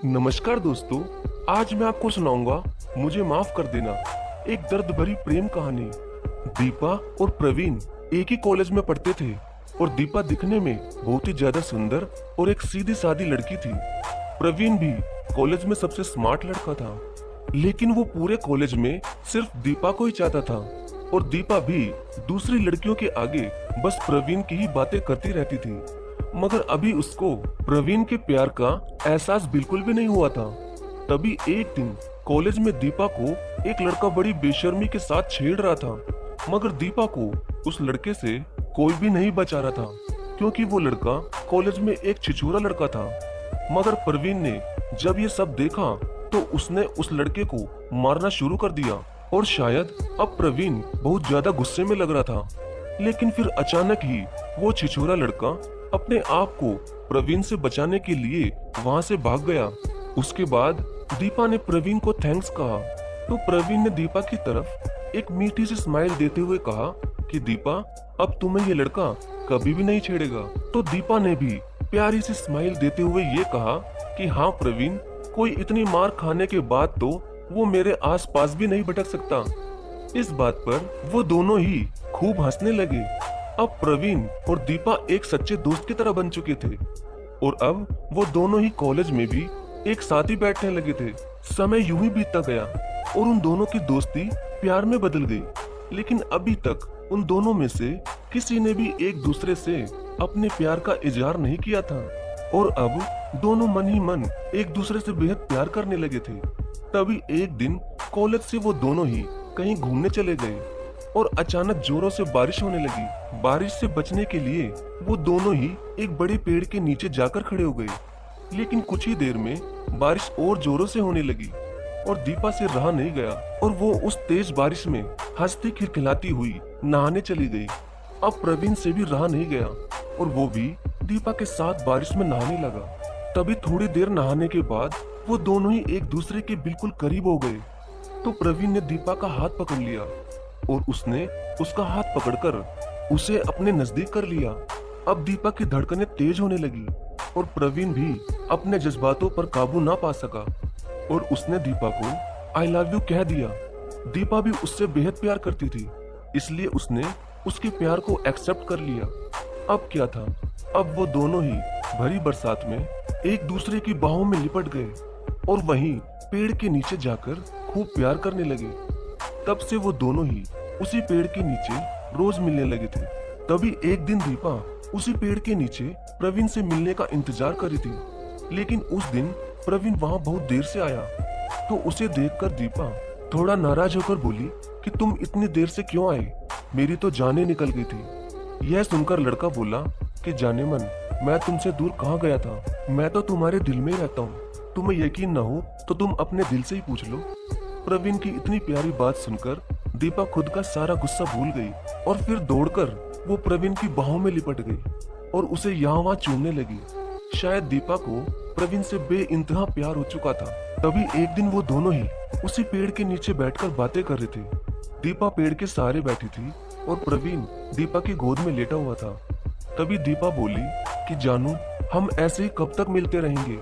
नमस्कार दोस्तों। आज मैं आपको सुनाऊंगा मुझे माफ कर देना, एक दर्द भरी प्रेम कहानी। दीपा और प्रवीण एक ही कॉलेज में पढ़ते थे और दीपा दिखने में बहुत ही ज्यादा सुंदर और एक सीधी सादी लड़की थी। प्रवीण भी कॉलेज में सबसे स्मार्ट लड़का था, लेकिन वो पूरे कॉलेज में सिर्फ दीपा को ही चाहता था और दीपा भी दूसरी लड़कियों के आगे बस प्रवीण की ही बातें करती रहती थी। मगर अभी उसको प्रवीण के प्यार का एहसास बिल्कुल भी नहीं हुआ था। तभी एक दिन कॉलेज में दीपा को एक लड़का बड़ी बेशर्मी के साथ छेड़ रहा था, मगर दीपा को उस लड़के से कोई भी नहीं बचा रहा था, क्योंकि वो लड़का कॉलेज में एक छिछोरा लड़का था। मगर प्रवीण ने जब ये सब देखा तो उसने उस लड़के को मारना शुरू कर दिया और शायद अब प्रवीण बहुत ज्यादा गुस्से में लग रहा था। लेकिन फिर अचानक ही वो छिछोरा लड़का अपने आप को प्रवीण से बचाने के लिए वहां से भाग गया। उसके बाद दीपा ने प्रवीण को थैंक्स कहा तो प्रवीण ने दीपा की तरफ एक मीठी सी स्माइल देते हुए कहा कि दीपा, अब तुम्हें ये लड़का कभी भी नहीं छेड़ेगा। तो दीपा ने भी प्यारी सी स्माइल देते हुए ये कहा कि हाँ प्रवीण, कोई इतनी मार खाने के बाद तो वो मेरे आसपास भी नहीं भटक सकता। इस बात पर वो दोनों ही खूब हंसने लगे। अब प्रवीण और दीपा एक सच्चे दोस्त की तरह बन चुके थे और अब वो दोनों ही कॉलेज में भी एक साथ ही बैठने लगे थे। समय यूं ही बीतता गया और उन दोनों की दोस्ती प्यार में बदल गई। लेकिन अभी तक उन दोनों में से किसी ने भी एक दूसरे से अपने प्यार का इजहार नहीं किया था और अब दोनों मन ही मन एक दूसरे से बेहद प्यार करने लगे थे। तभी एक दिन कॉलेज से वो दोनों ही कहीं घूमने चले गए और अचानक जोरों से बारिश होने लगी। बारिश से बचने के लिए वो दोनों ही एक बड़े पेड़ के नीचे जाकर खड़े हो गए। लेकिन कुछ ही देर में बारिश और जोरों से होने लगी और दीपा से रहा नहीं गया और वो उस तेज बारिश में हंसती खिलखिलाती हुई नहाने चली गई। अब प्रवीण से भी रहा नहीं गया और वो भी दीपा के साथ बारिश में नहाने लगा। तभी थोड़ी देर नहाने के बाद वो दोनों ही एक दूसरे के बिल्कुल करीब हो गए। तो प्रवीण ने दीपा का हाथ पकड़ लिया और उसने उसका हाथ पकड़कर उसे अपने नजदीक कर लिया। अब दीपा की धड़कनें तेज होने लगी और प्रवीण भी अपने जज्बातों पर काबू ना पा सका और उसने दीपा को आई लव यू कह दिया। दीपा भी उससे बेहद प्यार करती थी, इसलिए उसने उसके प्यार को एक्सेप्ट कर लिया। अब क्या था, अब वो दोनों ही भरी बरसात में एक दूसरे की बाहों में लिपट गए और वहीं पेड़ के नीचे जाकर खूब प्यार करने लगे। तब से वो दोनों ही उसी पेड़ के नीचे रोज मिलने लगे थे। तभी एक दिन दीपा उसी पेड़ के नीचे प्रवीण से मिलने का इंतजार कर रही थी, लेकिन उस दिन प्रवीण वहां बहुत देर से आया। तो उसे देखकर दीपा थोड़ा नाराज होकर बोली कि तुम इतनी देर से क्यों आए, मेरी तो जाने निकल गई थी। यह सुनकर लड़का बोला कि जाने मन, मैं तुमसे दूर कहाँ गया था, मैं तो तुम्हारे दिल में ही रहता हूँ। तुम्हें यकीन न हो तो तुम अपने दिल से ही पूछ लो। प्रवीण की इतनी प्यारी बात सुनकर दीपा खुद का सारा गुस्सा भूल गई और फिर दौड़कर वो प्रवीण की बाहों में लिपट गई और उसे यहाँ वहाँ चूमने लगी। शायद दीपा को प्रवीण से बेइंतहा प्यार हो चुका था। तभी एक दिन वो दोनों ही उसी पेड़ के नीचे बैठकर बातें कर रहे थे। दीपा पेड़ के सहारे बैठी थी और प्रवीण दीपा की गोद में लेटा हुआ था। तभी दीपा बोली कि जानू, हम ऐसे ही कब तक मिलते रहेंगे,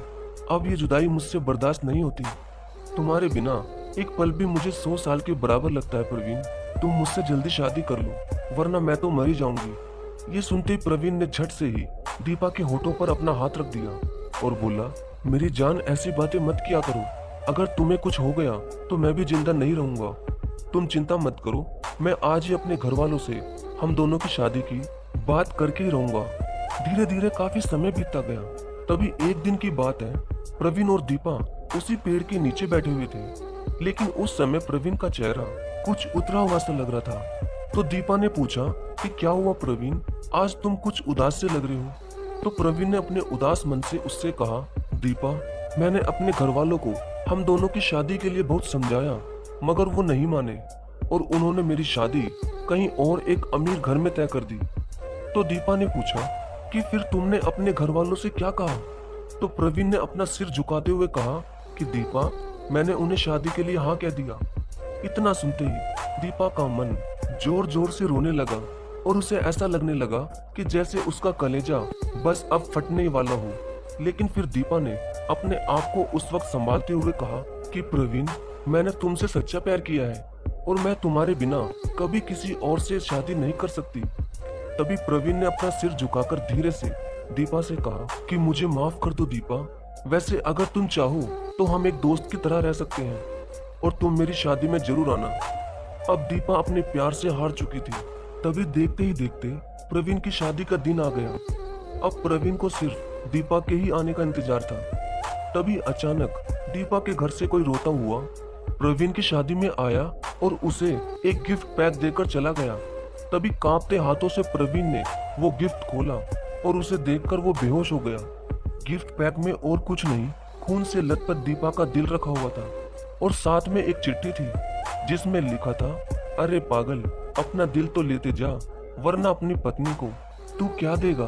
अब ये जुदाई मुझसे बर्दाश्त नहीं होती। तुम्हारे बिना एक पल भी मुझे 100 साल के बराबर लगता है प्रवीण, तुम मुझसे जल्दी शादी कर लो, वरना मैं तो मर ही जाऊंगी। ये सुनते ही प्रवीण ने झट से ही दीपा के होठों पर अपना हाथ रख दिया और बोला, मेरी जान, ऐसी बातें मत किया करो, अगर तुम्हें कुछ हो गया तो मैं भी जिंदा नहीं रहूंगा। तुम चिंता मत करो, मैं आज ही अपने घर वालों से हम दोनों की शादी की बात करके ही रहूंगा। धीरे धीरे काफी समय बीतता गया। तभी एक दिन की बात है, प्रवीण और दीपा उसी पेड़ के नीचे बैठे हुए थे, लेकिन उस समय प्रवीण का चेहरा कुछ उतरा हुआ सा लग रहा था। तो दीपा ने पूछा कि क्या हुआ प्रवीण, आज तुम कुछ उदास से लग रहे हो। तो प्रवीण ने अपने उदास मन से उससे कहा, दीपा, मैंने अपने घर वालों को हम दोनों की शादी के लिए बहुत समझाया, मगर वो नहीं माने और उन्होंने मेरी शादी कहीं और एक अमीर घर में तय कर दी। तो दीपा ने पूछा कि फिर तुमने अपने घर वालों से क्या कहा। तो प्रवीण ने अपना सिर झुकाते हुए कहा कि दीपा, मैंने उन्हें शादी के लिए हाँ कह दिया। इतना सुनते ही दीपा का मन जोर जोर से रोने लगा और उसे ऐसा लगने लगा कि जैसे उसका कलेजा बस अब फटने वाला हो। लेकिन फिर दीपा ने अपने आप को उस वक्त संभालते हुए कहा कि प्रवीण, मैंने तुमसे सच्चा प्यार किया है और मैं तुम्हारे बिना कभी किसी और से शादी नहीं कर सकती। तभी प्रवीण ने अपना सिर झुकाकर धीरे से दीपा से कहा कि मुझे माफ कर दो दीपा, वैसे अगर तुम चाहो तो हम एक दोस्त की तरह रह सकते हैं और तुम मेरी शादी में जरूर आना। अब दीपा अपने प्यार से हार चुकी थी। तभी देखते ही देखते प्रवीण की शादी का दिन आ गया। अब प्रवीण को सिर्फ दीपा के ही आने का इंतजार था। तभी अचानक दीपा के घर से कोई रोता हुआ प्रवीण की शादी में आया और उसे एक गिफ्ट पैक देकर चला गया। तभी कांपते हाथों से प्रवीण ने वो गिफ्ट खोला और उसे देखकर वो बेहोश हो गया। गिफ्ट पैक में और कुछ नहीं, खून से लथपथ दीपा का दिल रखा हुआ था और साथ में एक चिट्ठी थी जिसमें लिखा था, अरे पागल, अपना दिल तो लेते जा, वरना अपनी पत्नी को तू क्या देगा।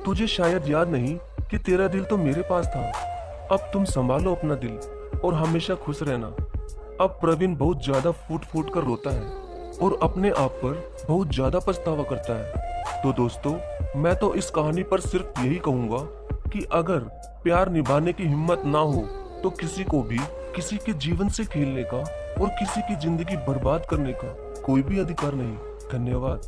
तुझे शायद याद नहीं कि तेरा दिल तो मेरे पास था। अब तुम संभालो अपना दिल और हमेशा खुश रहना। अब प्रवीण बहुत ज्यादा फूट फूट कर रोता है और अपने आप पर बहुत ज्यादा पछतावा करता है। तो दोस्तों, मैं तो इस कहानी पर सिर्फ यही कहूंगा कि अगर प्यार निभाने की हिम्मत ना हो तो किसी को भी किसी के जीवन से खेलने का और किसी की जिंदगी बर्बाद करने का कोई भी अधिकार नहीं। धन्यवाद।